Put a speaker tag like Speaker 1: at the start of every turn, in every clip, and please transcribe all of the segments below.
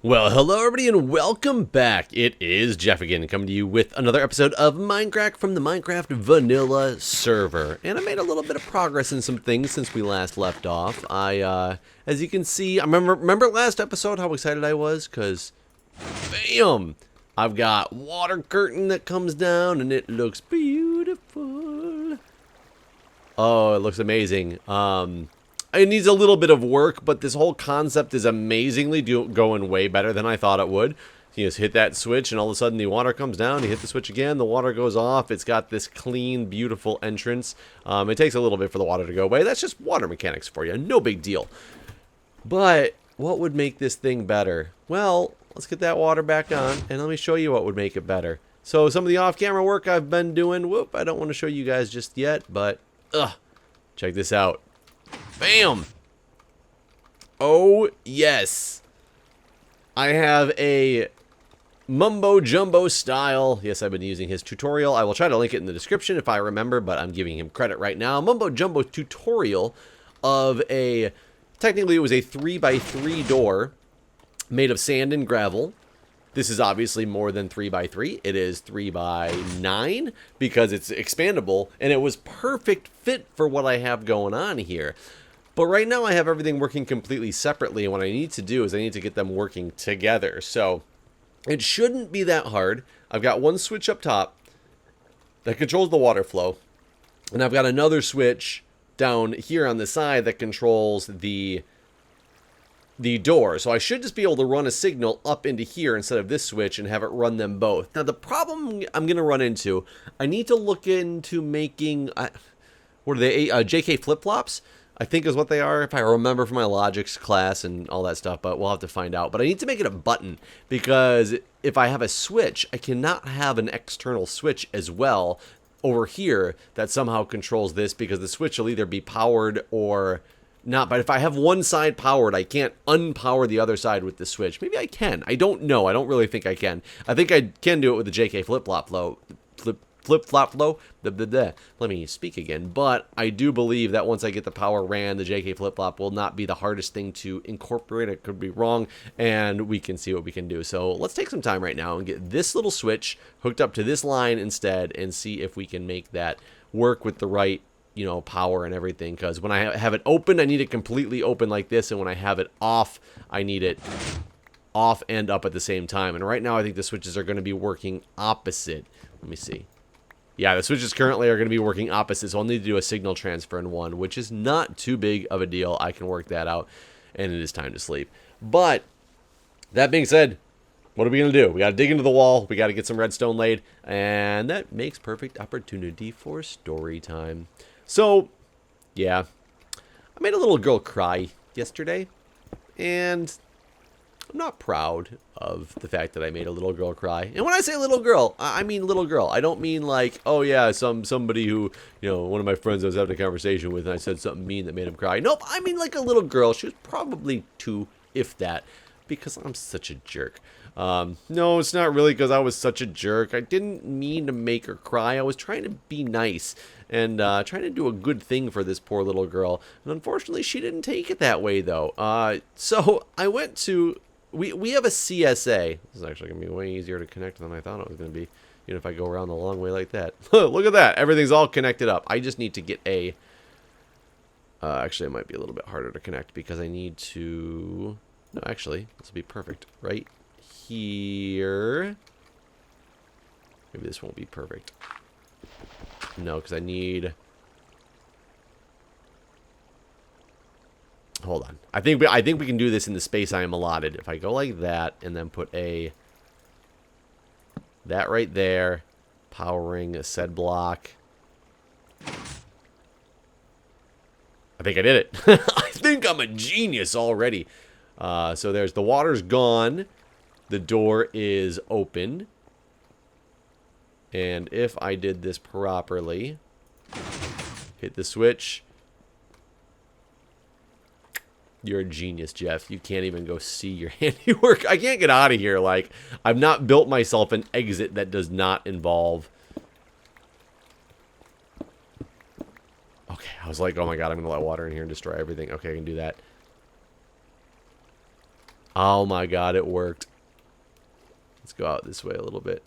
Speaker 1: Well, hello everybody and welcome back. It is Jeff again, coming to you with another episode of Mindcrack from the Minecraft Vanilla server. And I made a little bit of progress in some things since we last left off. As you can see, I remember last episode how excited I was? Because, bam! I've got water curtain that comes down and it looks beautiful. Oh, it looks amazing. It needs a little bit of work, but this whole concept is amazingly going way better than I thought it would. You just hit that switch, and all of a sudden the water comes down. You hit the switch again, the water goes off. It's got this clean, beautiful entrance. It takes a little bit for the water to go away. That's just water mechanics for you. No big deal. But what would make this thing better? Well, let's get that water back on, and let me show you what would make it better. So some of the off-camera work I've been doing, I don't want to show you guys just yet, but check this out. Bam! Oh, yes. I have a Mumbo Jumbo style. Yes, I've been using his tutorial. I will try to link it in the description if I remember, but I'm giving him credit right now. Mumbo Jumbo tutorial of technically it was a 3x3 door made of sand and gravel. This is obviously more than 3x3. It is 3x9 because it's expandable, and it was perfect fit for what I have going on here. But right now I have everything working completely separately, and what I need to do is I need to get them working together. So it shouldn't be that hard. I've got one switch up top that controls the water flow, and I've got another switch down here on the side that controls the door. So I should just be able to run a signal up into here instead of this switch and have it run them both. Now the problem I'm going to run into, I need to look into making, what are they, JK flip-flops? I think is what they are, if I remember from my logics class and all that stuff, but we'll have to find out. But I need to make it a button, because if I have a switch, I cannot have an external switch as well over here that somehow controls this, because the switch will either be powered or not. But if I have one side powered, I can't unpower the other side with the switch. Maybe I can. I don't know. I don't really think I can. I think I can do it with the JK flip-flop flow. Flip-flop flow? Let me speak again. But I do believe that once I get the power ran, the JK flip-flop will not be the hardest thing to incorporate. I could be wrong, and we can see what we can do. So let's take some time right now and get this little switch hooked up to this line instead and see if we can make that work with the right, power and everything. Because when I have it open, I need it completely open like this, and when I have it off, I need it off and up at the same time. And right now I think the switches are going to be working opposite. Let me see. Yeah, the switches currently are going to be working opposite, so I'll need to do a signal transfer in one, which is not too big of a deal. I can work that out, and it is time to sleep. But that being said, what are we going to do? We got to dig into the wall. We got to get some redstone laid, and that makes perfect opportunity for story time. So, yeah, I made a little girl cry yesterday, and I'm not proud of the fact that I made a little girl cry. And when I say little girl, I mean little girl. I don't mean like, oh yeah, somebody who, one of my friends I was having a conversation with and I said something mean that made him cry. Nope, I mean like a little girl. She was probably 2, if that, because I'm such a jerk. No, it's not really because I was such a jerk. I didn't mean to make her cry. I was trying to be nice and trying to do a good thing for this poor little girl. And unfortunately, she didn't take it that way, though. So I went to... We have a CSA. This is actually going to be way easier to connect than I thought it was going to be, even if I go around the long way like that. Look at that. Everything's all connected up. I just need to get a... actually, it might be a little bit harder to connect because I need to... No, actually, this will be perfect. Right here. Maybe this won't be perfect. No, because I need... Hold on. I think we can do this in the space I am allotted. If I go like that and then put that right there, powering a said block. I think I did it. I think I'm a genius already. So there's the water's gone. The door is open. And if I did this properly, hit the switch. You're a genius, Jeff. You can't even go see your handiwork. I can't get out of here. Like, I've not built myself an exit that does not involve... Okay, I was like, oh my god, I'm going to let water in here and destroy everything. Okay, I can do that. Oh my god, it worked. Let's go out this way a little bit.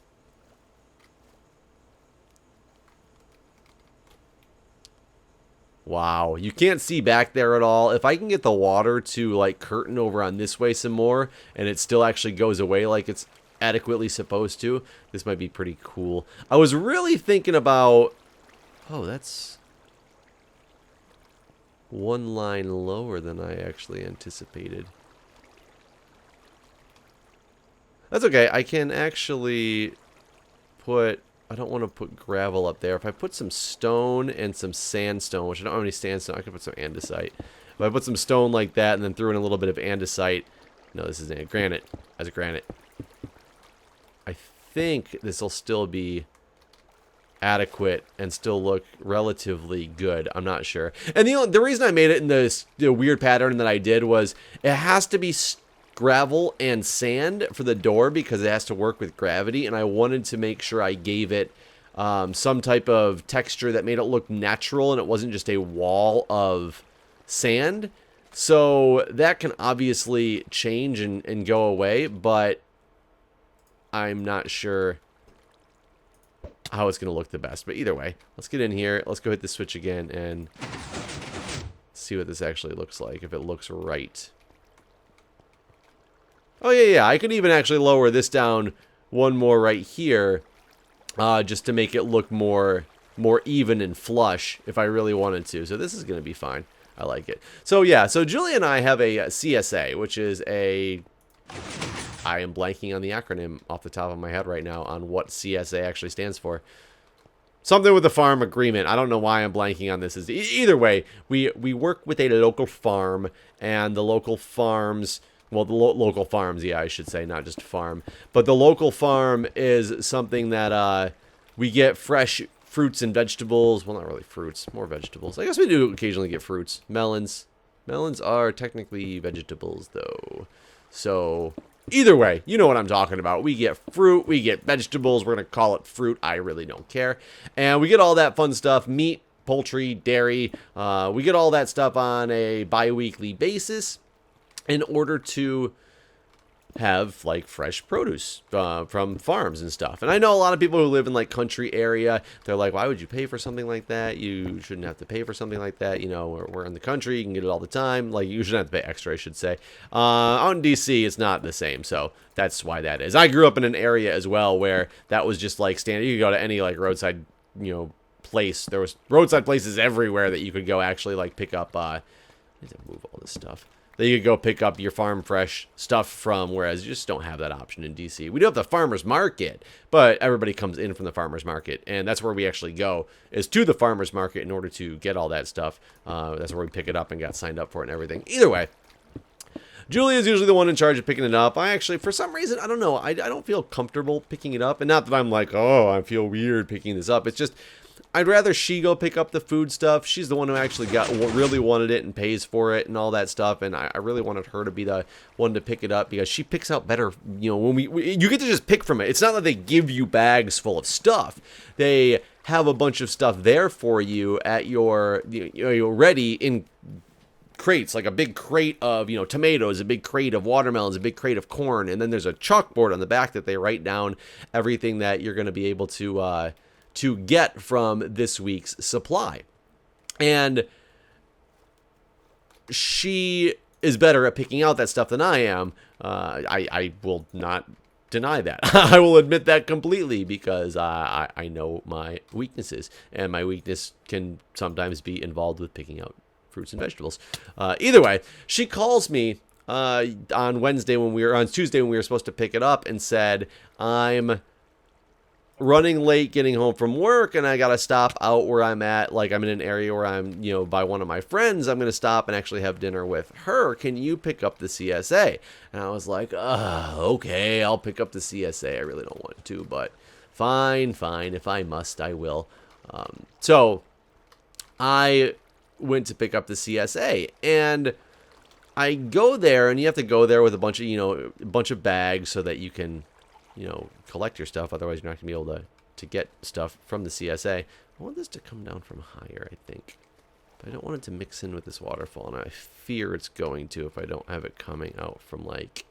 Speaker 1: Wow, you can't see back there at all. If I can get the water to like curtain over on this way some more and it still actually goes away like it's adequately supposed to, this might be pretty cool. I was really thinking about... Oh, that's one line lower than I actually anticipated. That's okay. I can actually put... I don't want to put gravel up there. If I put some stone and some sandstone, which I don't have any sandstone, I could put some andesite. If I put some stone like that and then threw in a little bit of andesite... No, this isn't granite. As a granite. I think this will still be adequate and still look relatively good. I'm not sure. And the reason I made it in this weird pattern that I did was it has to be gravel and sand for the door because it has to work with gravity, and I wanted to make sure I gave it some type of texture that made it look natural and it wasn't just a wall of sand. So that can obviously change and go away, but I'm not sure how it's going to look the best. But either way, let's get in here. Let's go hit the switch again and see what this actually looks like, if it looks right. Oh, yeah. I could even actually lower this down one more right here just to make it look more even and flush if I really wanted to. So this is going to be fine. I like it. So, yeah. So, Julie and I have a CSA, which is a... I am blanking on the acronym off the top of my head right now on what CSA actually stands for. Something with the farm agreement. I don't know why I'm blanking on this. Either way, we work with a local farm, and the local farms... Well, the local farms, yeah, I should say, not just farm. But the local farm is something that we get fresh fruits and vegetables. Well, not really fruits, more vegetables. I guess we do occasionally get fruits. Melons. Melons are technically vegetables, though. So, either way, you know what I'm talking about. We get fruit, we get vegetables. We're going to call it fruit. I really don't care. And we get all that fun stuff. Meat, poultry, dairy. We get all that stuff on a bi-weekly basis in order to have like fresh produce from farms and stuff. And I know a lot of people who live in like country area, they're like, why would you pay for something like that? You shouldn't have to pay for something like that. You know, we're in the country, you can get it all the time. Like, you shouldn't have to pay extra, I should say. Out in DC, it's not the same, so that's why that is. I grew up in an area as well where that was just like standard. You could go to any like roadside, you know, place. There was roadside places everywhere that you could go actually like pick up I need to move all this stuff that you could go pick up your farm fresh stuff from, whereas you just don't have that option in DC. We do have the farmer's market, but everybody comes in from the farmer's market, and that's where we actually go, is to the farmer's market in order to get all that stuff. That's where we pick it up and got signed up for it and everything. Either way, Julie is usually the one in charge of picking it up. I actually, for some reason, I don't know, I don't feel comfortable picking it up, and not that I'm like, oh, I feel weird picking this up. It's just... I'd rather she go pick up the food stuff. She's the one who actually really wanted it and pays for it and all that stuff. And I really wanted her to be the one to pick it up because she picks out better. You know, when you get to just pick from it. It's not that they give you bags full of stuff. They have a bunch of stuff there for you at your, you're ready in crates, like a big crate of, tomatoes, a big crate of watermelons, a big crate of corn. And then there's a chalkboard on the back that they write down everything that you're going to be able to get from this week's supply. And she is better at picking out that stuff than I am. I will not deny that. I will admit that completely because I know my weaknesses, and my weakness can sometimes be involved with picking out fruits and vegetables. Either way, she calls me on Tuesday when we were supposed to pick it up and said, I'm running late getting home from work, and I gotta stop out where I'm at. Like, I'm in an area where I'm, by one of my friends. I'm gonna stop and actually have dinner with her. Can you pick up the CSA? And I was like, okay, I'll pick up the CSA. I really don't want to, but fine. If I must, I will. So I went to pick up the CSA, and I go there, and you have to go there with a bunch of bags so that you can collect your stuff. Otherwise, you're not going to be able to get stuff from the CSA. I want this to come down from higher, I think. But I don't want it to mix in with this waterfall, and I fear it's going to if I don't have it coming out from, like,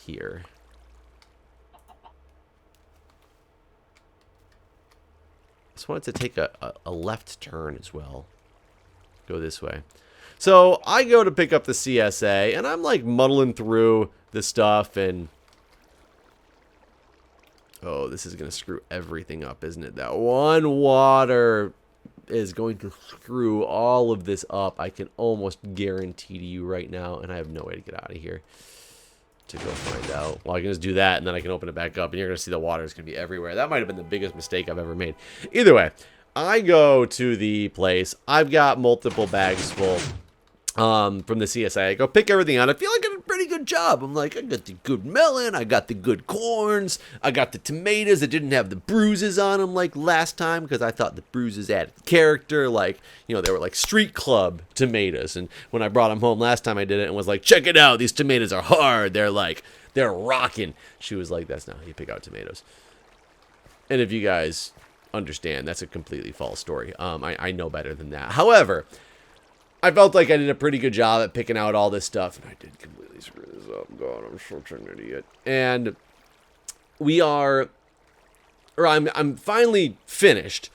Speaker 1: here. Just wanted to take a left turn as well. Go this way. So I go to pick up the CSA, and I'm like muddling through the stuff, and oh, this is going to screw everything up, isn't it? That one water is going to screw all of this up. I can almost guarantee to you right now, and I have no way to get out of here to go find out. Well, I can just do that, and then I can open it back up, and you're going to see the water is going to be everywhere. That might have been the biggest mistake I've ever made. Either way, I go to the place. I've got multiple bags full from the CSA. I go pick everything out. I feel like I did a pretty good job. I'm like, I got the good melon. I got the good corns. I got the tomatoes that didn't have the bruises on them like last time, because I thought the bruises added character. Like, you know, they were like street club tomatoes. And when I brought them home last time, I did it and was like, check it out. These tomatoes are hard. They're rocking. She was like, that's not how you pick out tomatoes. And if you guys understand, that's a completely false story. I know better than that. However, I felt like I did a pretty good job at picking out all this stuff, and I did completely screw this up. God, I'm such an idiot. And I'm finally finished.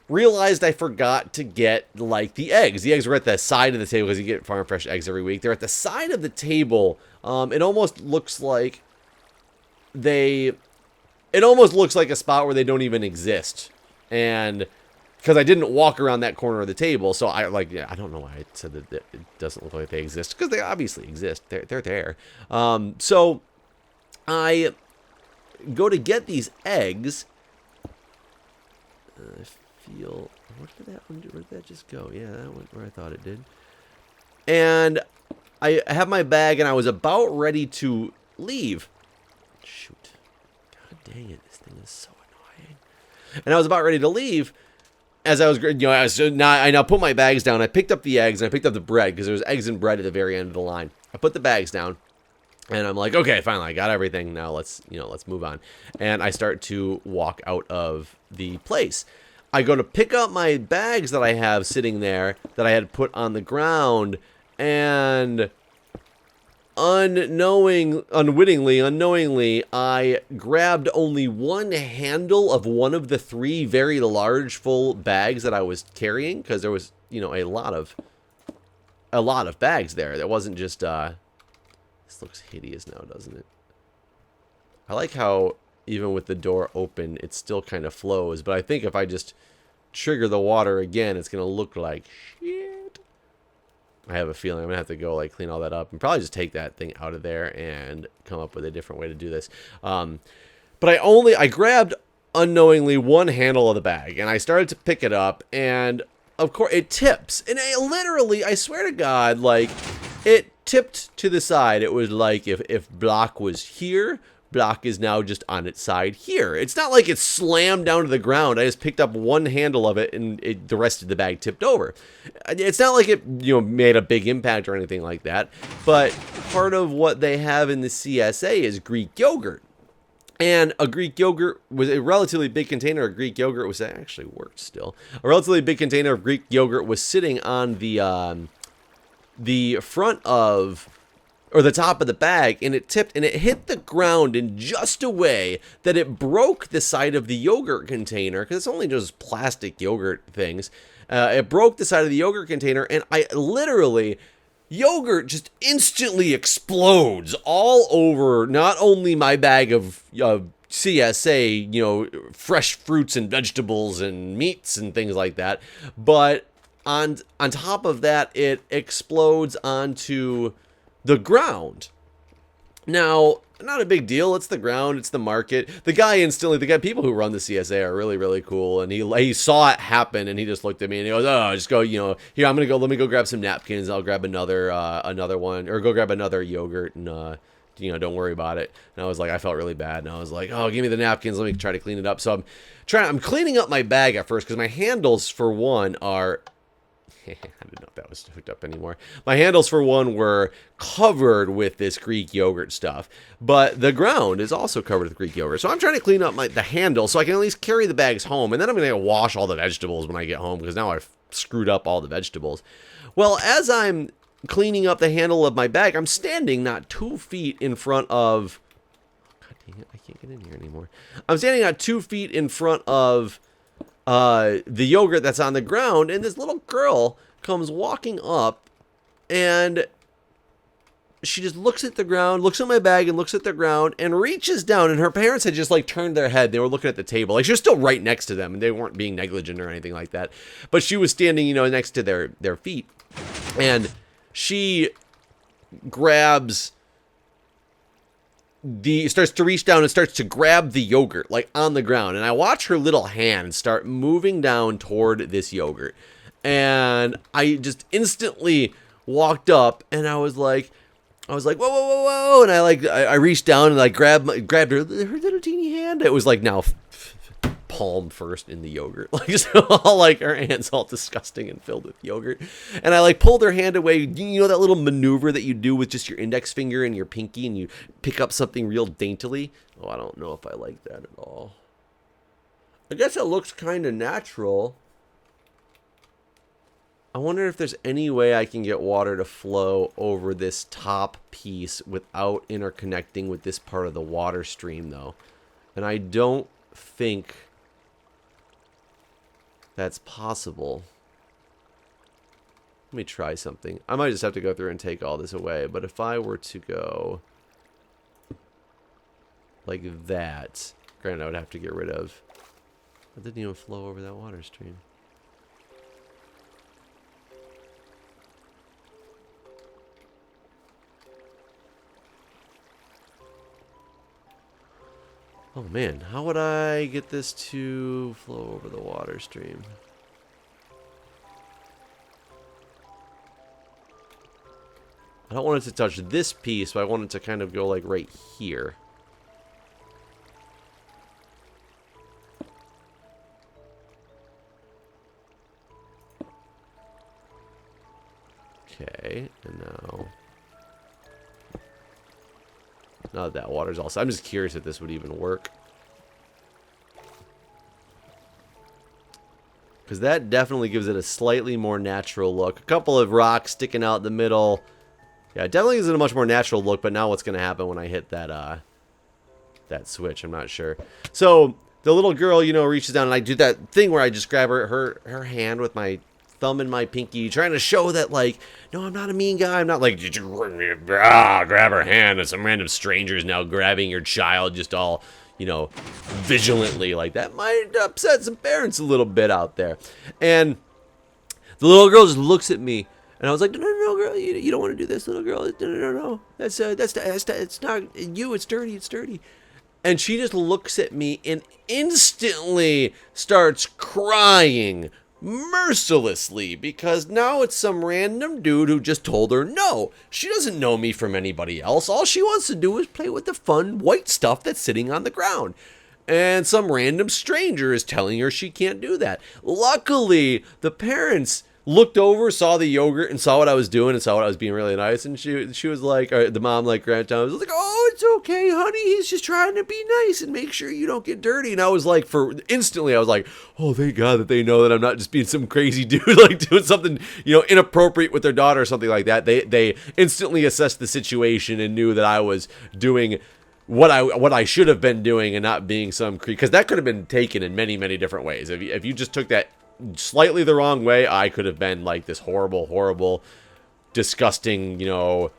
Speaker 1: Realized I forgot to get, like, the eggs. The eggs were at the side of the table, because you get farm fresh eggs every week. They're at the side of the table. It almost looks like a spot where they don't even exist. And because I didn't walk around that corner of the table, so I don't know why I said that it doesn't look like they exist, because they obviously exist. They're there. So I go to get these eggs. I feel, what did that one do? Where did that just go? Yeah, that went where I thought it did. And I have my bag, and I was about ready to leave. Shoot. God dang it, this thing is so annoying. And I was about ready to leave. As I was, I now put my bags down. I picked up the eggs, and I picked up the bread, because there was eggs and bread at the very end of the line. I put the bags down, and I'm like, okay, finally, I got everything. Now let's move on. And I start to walk out of the place. I go to pick up my bags that I have sitting there that I had put on the ground, and unknowingly, I grabbed only one handle of one of the three very large full bags that I was carrying, because there was, a lot of bags there. That wasn't just, this looks hideous now, doesn't it? I like how even with the door open, it still kind of flows, but I think if I just trigger the water again, it's going to look like shit. I have a feeling I'm going to have to go clean all that up and probably just take that thing out of there and come up with a different way to do this. But I grabbed unknowingly one handle of the bag, and I started to pick it up, and of course it tips. And I swear to God, it tipped to the side. It was like if block was here, block is now just on its side here. It's not like it slammed down to the ground. I just picked up one handle of it, and the rest of the bag tipped over. It's not like it made a big impact or anything like that, but part of what they have in the CSA is Greek yogurt. And a Greek yogurt was a relatively big container of Greek yogurt was actually worked still. A relatively big container of Greek yogurt was sitting on the front of, or the top of the bag, and it tipped, and it hit the ground in just a way that it broke the side of the yogurt container, because it's only just plastic yogurt things. It broke the side of the yogurt container, and yogurt just instantly explodes all over not only my bag of CSA, fresh fruits and vegetables and meats and things like that, but on top of that, it explodes onto the ground. Now, not a big deal. It's the ground. It's the market. People who run the CSA are really, really cool. And he saw it happen, and he just looked at me and he goes, "Oh, just go, here, I'm going to go, let me go grab some napkins. I'll grab another one, or go grab another yogurt, and, don't worry about it." And I was like, I felt really bad. And I was like, "Oh, give me the napkins. Let me try to clean it up." So I'm cleaning up my bag at first, because my handles, for one, are, I didn't know if that was hooked up anymore. My handles, for one, were covered with this Greek yogurt stuff, but the ground is also covered with Greek yogurt. So I'm trying to clean up the handle so I can at least carry the bags home, and then I'm going to wash all the vegetables when I get home, because now I've screwed up all the vegetables. Well, as I'm cleaning up the handle of my bag. I'm standing not 2 feet in front of... God dang it, I can't get in here anymore. I'm standing not 2 feet in front of the yogurt that's on the ground, and this little girl comes walking up, and she just looks at the ground, looks at my bag and looks at the ground and reaches down, and her parents had just like turned their head. They were looking at the table. Like she was still right next to them and they weren't being negligent or anything like that. But she was standing, you know, next to their feet. And she grabs starts to reach down and starts to grab the yogurt like on the ground. And I watch her little hand start moving down toward this yogurt. And I just instantly walked up and I was like, whoa, whoa, whoa, whoa. And I reached down and like grabbed her little teeny hand. It was like now palm first in the yogurt. Like, so all like her hand's all disgusting and filled with yogurt. And I like pulled her hand away. You know that little maneuver that you do with just your index finger and your pinky and you pick up something real daintily? Oh, I don't know if I like that at all. I guess it looks kind of natural. I wonder if there's any way I can get water to flow over this top piece without interconnecting with this part of the water stream, though. And I don't think that's possible. Let me try something. I might just have to go through and take all this away, but if I were to go like that, granted I would have to get rid of... It didn't even flow over that water stream. Oh man, how would I get this to flow over the water stream? I don't want it to touch this piece, but I want it to kind of go like right here. Okay, and now that that water's all set. I'm just curious if this would even work. Because that definitely gives it a slightly more natural look. A couple of rocks sticking out in the middle. Yeah, it definitely gives it a much more natural look, but now what's going to happen when I hit that that switch? I'm not sure. So the little girl, you know, reaches down and I do that thing where I just grab her hand with my thumb and my pinky, trying to show that, like, no, I'm not a mean guy. I'm not like, did you grab her hand and some random strangers now grabbing your child just all, you know, vigilantly. Like, that might upset some parents a little bit out there. And the little girl just looks at me, and I was like, no, girl, you don't want to do this, little girl. No. That's it's not you. It's dirty. It's dirty. And she just looks at me and instantly starts crying mercilessly, because now it's some random dude who just told her no. She doesn't know me from anybody else. All she wants to do is play with the fun white stuff that's sitting on the ground. And some random stranger is telling her she can't do that. Luckily, the parents looked over, saw the yogurt, and saw what I was doing, and saw what I was being really nice. And she was like, or the mom, like, grandma was like, oh, it's okay, honey. He's just trying to be nice and make sure you don't get dirty. And I was like, instantly, I was like, oh, thank God that they know that I'm not just being some crazy dude, like doing something, you know, inappropriate with their daughter or something like that. They instantly assessed the situation and knew that I was doing what I should have been doing and not being some creep, because that could have been taken in many, many different ways. If you just took that slightly the wrong way, I could have been like this horrible, disgusting, you know,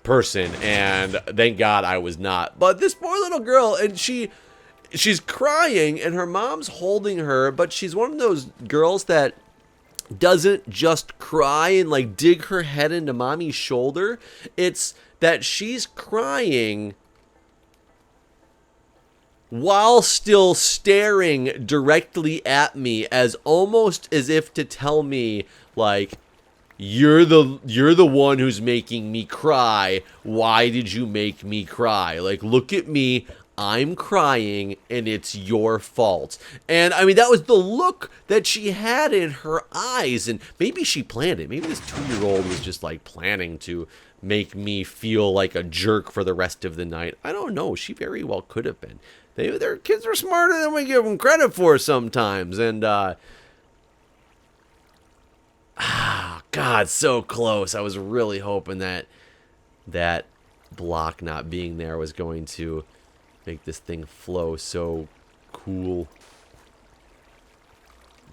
Speaker 1: person, and thank God I was not. But this poor little girl, and she's crying, and her mom's holding her, but she's one of those girls that doesn't just cry and like dig her head into mommy's shoulder. It's that she's crying while still staring directly at me, as almost as if to tell me, like, you're the one who's making me cry. Why did you make me cry? Like, look at me. I'm crying, and it's your fault. And, I mean, that was the look that she had in her eyes, and maybe she planned it. Maybe this 2-year-old was just, like, planning to make me feel like a jerk for the rest of the night. I don't know. She very well could have been. Their kids are smarter than we give them credit for sometimes. And, God, God, so close. I was really hoping that that block not being there was going to make this thing flow so cool.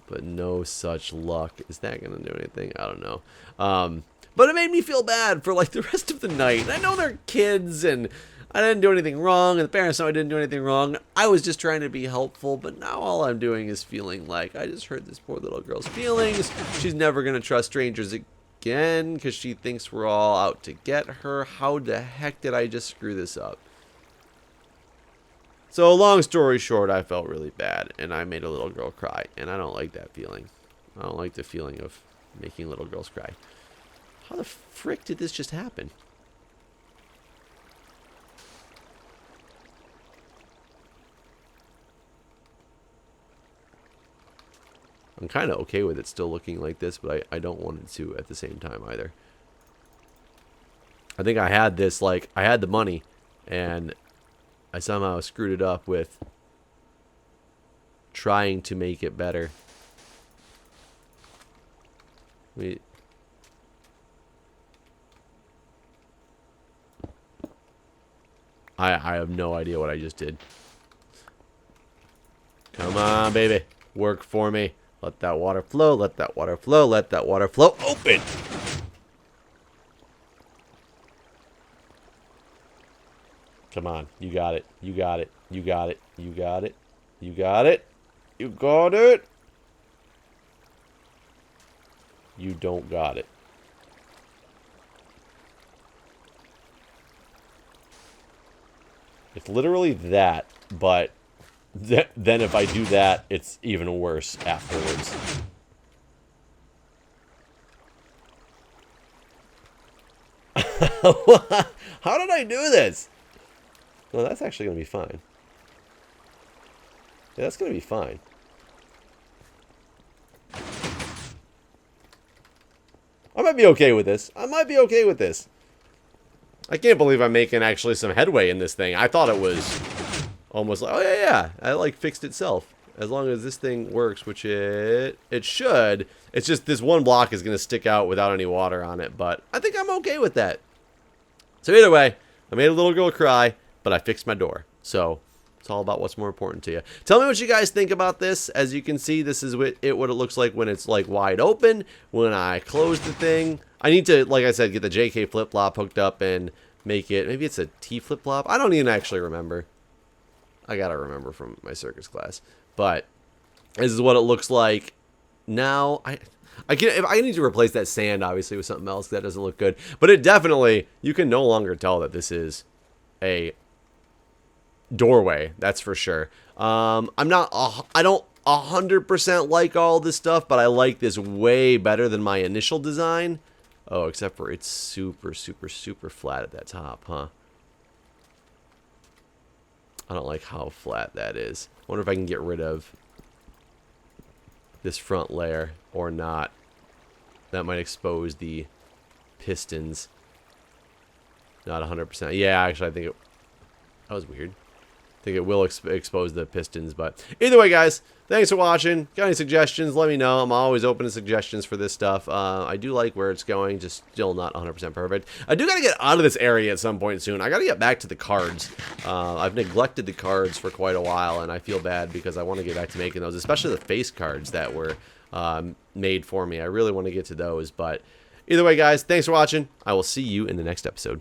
Speaker 1: But no such luck. Is that going to do anything? I don't know. But it made me feel bad for like the rest of the night. I know they're kids and I didn't do anything wrong, and the parents know I didn't do anything wrong. I was just trying to be helpful, but now all I'm doing is feeling like I just hurt this poor little girl's feelings. She's never going to trust strangers again because she thinks we're all out to get her. How the heck did I just screw this up? So long story short, I felt really bad, and I made a little girl cry, and I don't like that feeling. I don't like the feeling of making little girls cry. How the frick did this just happen? I'm kind of okay with it still looking like this, but I don't want it to at the same time either. I think I had this, like, I had the money, and I somehow screwed it up with trying to make it better. I have no idea what I just did. Come on, baby. Work for me. Let that water flow. Let that water flow. Let that water flow. Open! Come on. You got it. You got it. You got it. You got it. You got it. You got it. You don't got it. It's literally that, but then if I do that, it's even worse afterwards. How did I do this? Well, that's actually going to be fine. Yeah, that's going to be fine. I might be okay with this. I might be okay with this. I can't believe I'm making actually some headway in this thing. I thought it was almost like, oh yeah, I like fixed itself. As long as this thing works, which it should. It's just this one block is going to stick out without any water on it, but I think I'm okay with that. So either way, I made a little girl cry, but I fixed my door. So it's all about what's more important to you. Tell me what you guys think about this. As you can see, this is what it looks like when it's like wide open. When I close the thing, I need to, like I said, get the JK flip-flop hooked up and make it, maybe it's a T flip-flop. I don't even actually remember. I gotta remember from my circus class. But this is what it looks like now. I need to replace that sand, obviously, with something else. That doesn't look good. But it definitely, you can no longer tell that this is a doorway. That's for sure. I don't 100% like all this stuff, but I like this way better than my initial design. Oh, except for it's super, super, super flat at that top, huh? I don't like how flat that is. I wonder if I can get rid of this front layer or not. That might expose the pistons. Not 100%. Yeah, actually, I think it... That was weird. I think it will expose the pistons, but either way, guys, thanks for watching. Got any suggestions? Let me know. I'm always open to suggestions for this stuff. I do like where it's going, just still not 100% perfect. I do got to get out of this area at some point soon. I got to get back to the cards. I've neglected the cards for quite a while, and I feel bad because I want to get back to making those, especially the face cards that were made for me. I really want to get to those, but either way, guys, thanks for watching. I will see you in the next episode.